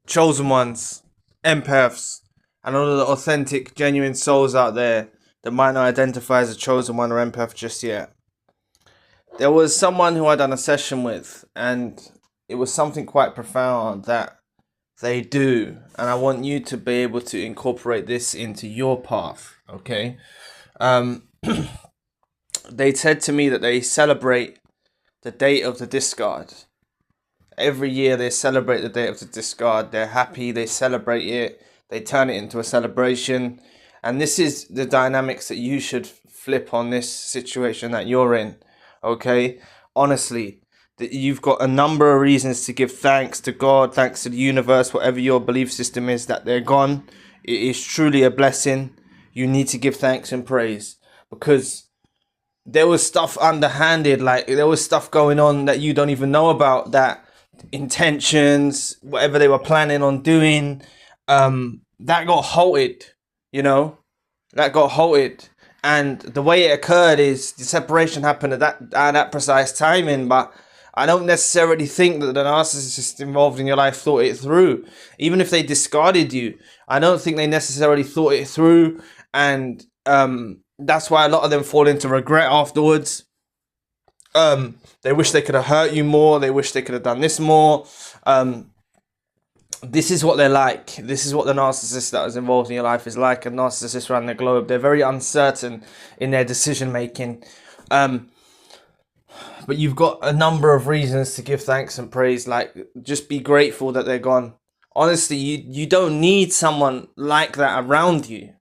chosen ones, empaths, and all of the authentic, genuine souls out there that might not identify as a chosen one or empath just yet. There was someone who I'd done a session with, and it was something quite profound that they do, and I want you to be able to incorporate this into your path, okay? They said to me that they celebrate the date of the discard. Every year they celebrate the date of the discard. They're happy, they celebrate it, they turn it into a celebration. And this is the dynamics that you should flip on this situation that you're in, okay? Honestly, that you've got a number of reasons to give thanks to God, thanks to the universe, whatever your belief system is, that they're gone. It is truly a blessing. You need to give thanks and praise, because there was stuff underhanded, like there was stuff going on that you don't even know about, that intentions, whatever they were planning on doing, that got halted, that got halted. And the way it occurred is the separation happened at that precise timing, but I don't necessarily think that the narcissist involved in your life thought it through. Even if they discarded you, I don't think they necessarily thought it through. And that's why a lot of them fall into regret afterwards. They wish they could have hurt you more. They wish they could have done this more. This is what they're like. This is what the narcissist that was involved in your life is like. A narcissist around the globe. They're very uncertain in their decision making. But you've got a number of reasons to give thanks and praise. Like, just be grateful that they're gone. Honestly, you don't need someone like that around you.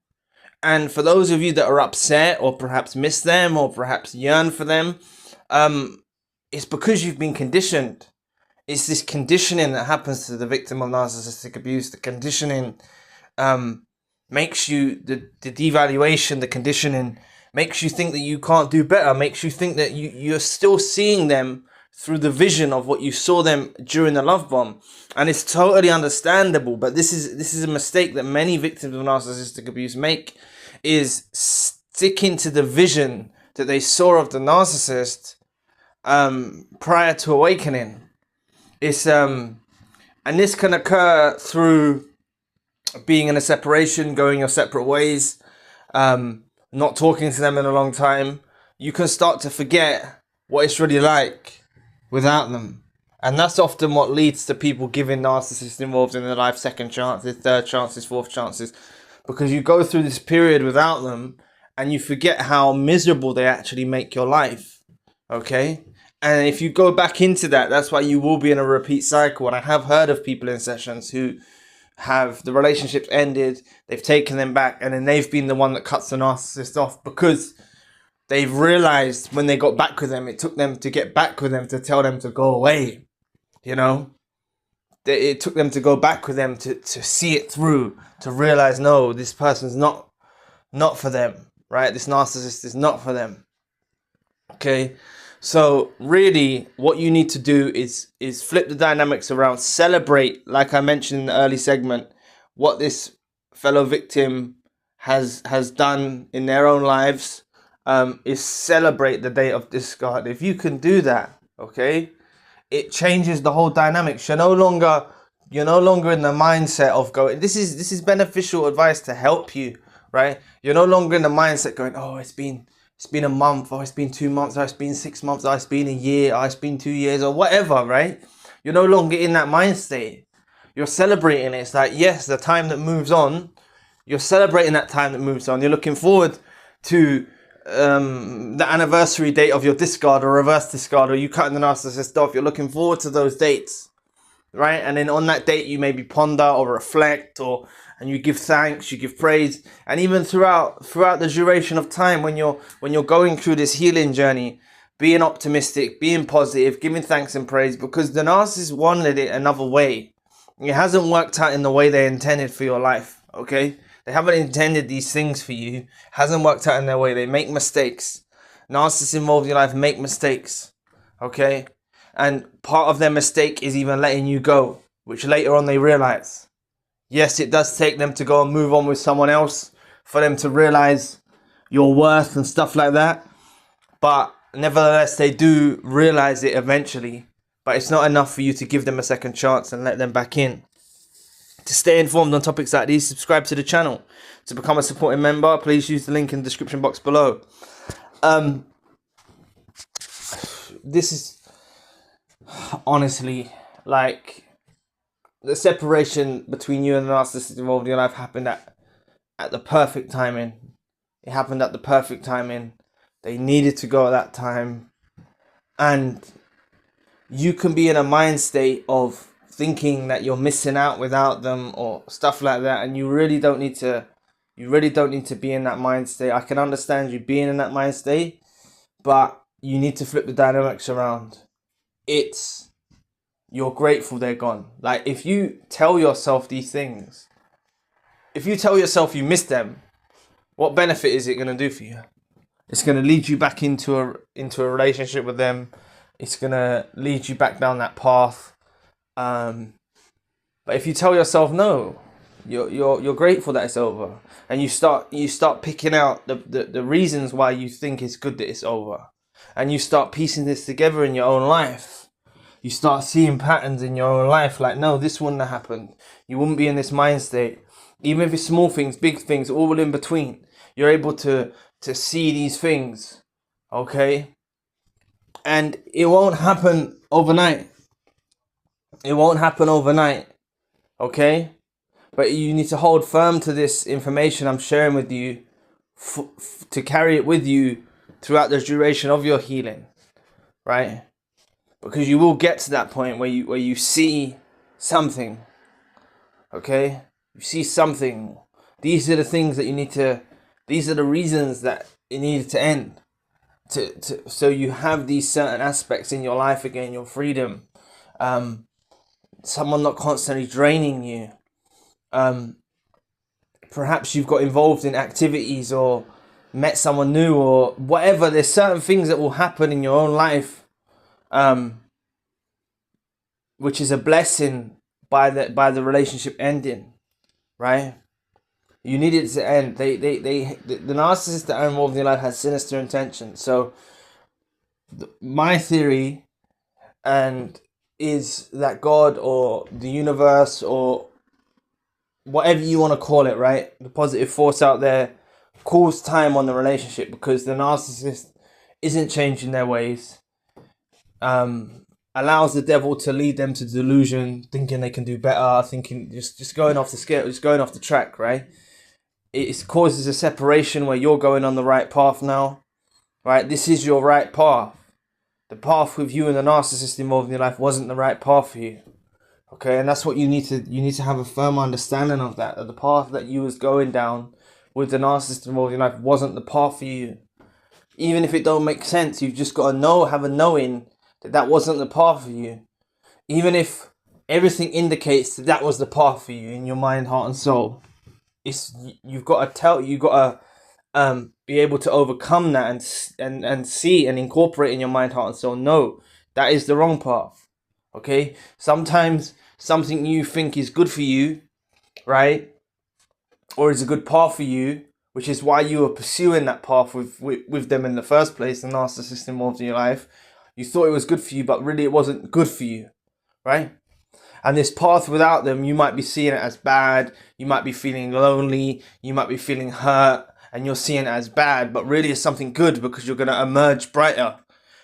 And for those of you that are upset, or perhaps miss them, or perhaps yearn for them, it's because you've been conditioned. It's this conditioning that happens to the victim of narcissistic abuse. The conditioning makes you, the devaluation, the conditioning makes you think that you can't do better, makes you think that you're still seeing them through the vision of what you saw them during the love bomb. And it's totally understandable, but this is a mistake that many victims of narcissistic abuse make, is sticking to the vision that they saw of the narcissist prior to awakening. It's and this can occur through being in a separation, going your separate ways, not talking to them in a long time. You can start to forget what it's really like without them. And that's often what leads to people giving narcissists involved in their life second chances, third chances, fourth chances, because you go through this period without them and you forget how miserable they actually make your life, okay? And if you go back into that, that's why you will be in a repeat cycle. And I have heard of people in sessions who have the relationships ended, they've taken them back, and then they've been the one that cuts the narcissist off, because they've realized when they got back with them, it took them to get back with them to tell them to go away. It took them to go back with them to see it through, to realize, no, this person's not for them, right? This narcissist is not for them. Okay, so really what you need to do is flip the dynamics around. Celebrate, like I mentioned in the early segment, what this fellow victim has done in their own lives. Is celebrate the date of discard. If you can do that, okay, it changes the whole dynamics. You're no longer in the mindset of going, this is beneficial advice to help you, right? You're no longer in the mindset going, oh, it's been a month, or it's been 2 months, or it's been 6 months, or it's been a year, or it's been 2 years, or whatever, right? You're no longer in that mind state. You're celebrating it. It's like, yes, the time that moves on, you're celebrating that time that moves on. You're looking forward to the anniversary date of your discard or reverse discard, or you cutting the narcissist off. You're looking forward to those dates, right? And then on that date, you maybe ponder or reflect, and you give thanks, you give praise. And even throughout the duration of time, when you're going through this healing journey, being optimistic, being positive, giving thanks and praise, because the narcissist wanted it another way. It hasn't worked out in the way they intended for your life, okay? They haven't intended these things for you. Hasn't worked out in their way. They make mistakes. Narcissists involved in your life make mistakes, okay? And part of their mistake is even letting you go, which later on they realize. Yes, it does take them to go and move on with someone else for them to realize your worth and stuff like that. But nevertheless, they do realize it eventually. But it's not enough for you to give them a second chance and let them back in. To stay informed on topics like these, subscribe to the channel. To become a supporting member, please use the link in the description box below. This is honestly like the separation between you and the narcissist involved in your life happened at the perfect timing. It happened at the perfect timing. They needed to go at that time. And you can be in a mind state of thinking that you're missing out without them or stuff like that, and you really don't need to be in that mind state. I can understand you being in that mind state, but you need to flip the dynamics around. You're grateful they're gone. Like, if you tell yourself these things, if you tell yourself you miss them, what benefit is it going to do for you? It's going to lead you back into a relationship with them. It's going to lead you back down that path. But if you tell yourself no, you're grateful that it's over, and you start picking out the reasons why you think it's good that it's over, and you start piecing this together in your own life. You start seeing patterns in your own life, like, no, this wouldn't have happened. You wouldn't be in this mind state. Even if it's small things, big things, all in between, you're able to see these things, okay? And it won't happen overnight. It won't happen overnight, okay? But you need to hold firm to this information I'm sharing with you to carry it with you throughout the duration of your healing, right? Because you will get to that point where you see something, okay? You see something. These are the things that you need to. These are the reasons that it needed to end. So you have these certain aspects in your life again, your freedom. Someone not constantly draining you. Perhaps you've got involved in activities or met someone new or whatever. There's certain things that will happen in your own life, which is a blessing by the relationship ending, right? You need it to end. The narcissists that are involved in your life has sinister intentions. So my theory is that God or the universe or whatever you want to call it, right? The positive force out there calls time on the relationship because the narcissist isn't changing their ways. Allows the devil to lead them to delusion, thinking they can do better, thinking just going off the scale, just going off the track, right? It causes a separation where you're going on the right path now, right? This is your right path. The path with you and the narcissist involved in your life wasn't the right path for you, okay? And that's what you need to have a firm understanding of that the path that you was going down with the narcissist involved in your life wasn't the path for you. Even if it don't make sense, you've just got to have a knowing that wasn't the path for you. Even if everything indicates that was the path for you in your mind, heart, and soul, you've got to be able to overcome that and see and incorporate in your mind, heart, and soul. No, that is the wrong path. Okay, sometimes something you think is good for you, right, or is a good path for you, which is why you were pursuing that path with them in the first place, the narcissist involved in your life. You thought it was good for you, but really it wasn't good for you, right? And this path without them, you might be seeing it as bad. You might be feeling lonely. You might be feeling hurt, and you're seeing it as bad, but really it's something good because you're going to emerge brighter.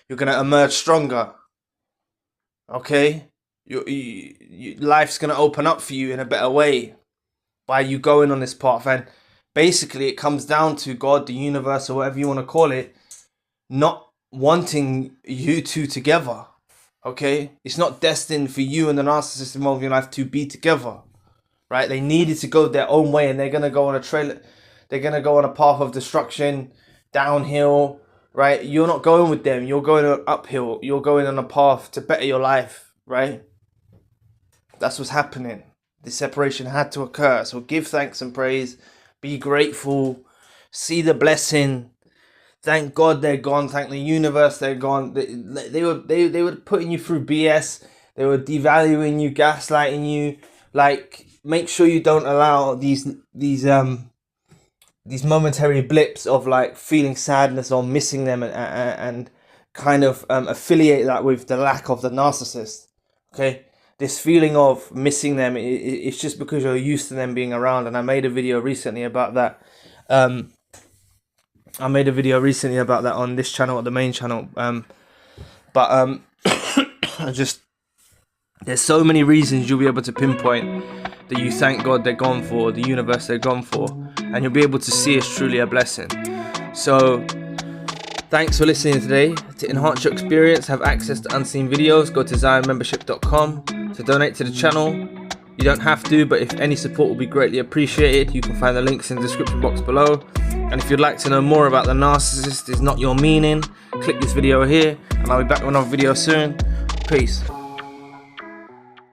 You're going to emerge stronger. Okay? Life's going to open up for you in a better way by you going on this path. And basically it comes down to God, the universe, or whatever you want to call it, not wanting you two together. Okay, it's not destined for you and the narcissist involved in your life to be together, right? They needed to go their own way, and they're gonna go on a trail. They're gonna go on a path of destruction, downhill, right? You're not going with them. You're going uphill. You're going on a path to better your life, right? That's what's happening. This separation had to occur. So give thanks and praise. Be grateful. See the blessing. Thank God they're gone. Thank the universe they're gone. They were putting you through BS. They were devaluing you, gaslighting you. Like, make sure you don't allow these momentary blips of like feeling sadness or missing them and kind of affiliate that with the lack of the narcissist. Okay, this feeling of missing them, it's just because you're used to them being around. And I made a video recently about that. I made a video recently about that on this channel, the main channel. There's so many reasons you'll be able to pinpoint that you thank God they're gone for, the universe they're gone for, and you'll be able to see it's truly a blessing. So thanks for listening today. To enhance your experience, have access to unseen videos, go to zionmembership.com to donate to the channel. You don't have to, but if any support will be greatly appreciated. You can find the links in the description box below. And if you'd like to know more about the narcissist is not your meaning, click this video here, and I'll be back with another video soon. Peace.